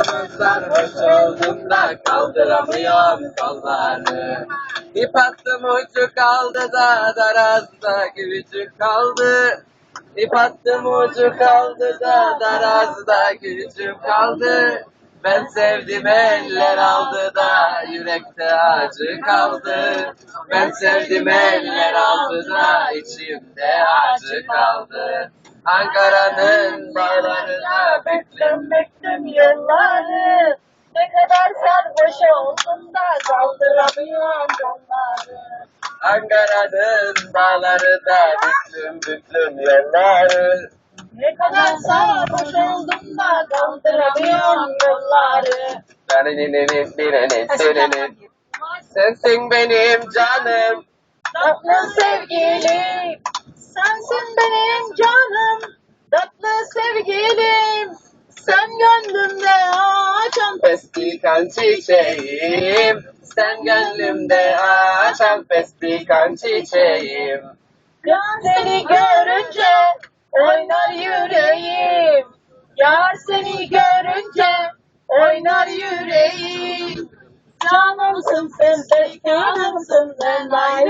Sarhoş oldum da kaldıramıyorum kolları. İp attım ucu kaldı da darazda gücü kaldı. İp attım ucu kaldı da darazda gücüm kaldı. Ben sevdim eller aldı da yürekte acı kaldı. Ben sevdim eller aldı da içimde acı kaldı. Ankara'nın bağlarına Beklem beklem yılları, ne kadar sarhoş oldum da kaldıramıyorum kolları. Ankara'nın dağları da büklüm büklüm yerleri. Ne kadar sarhoş oldum da kaldıramıyorum kolları. Sensin benim canım. Tatlı sevgilim, sensin benim canım. Tatlı sevgilim, sen gönlümde açan Pestikan çiçeğim. Sen gönlümde açan pestikan çiçeğim. seni görünce oynar yüreğim. Yar seni görünce oynar yüreğim. Canımsın sen, canımsın sen ayrı.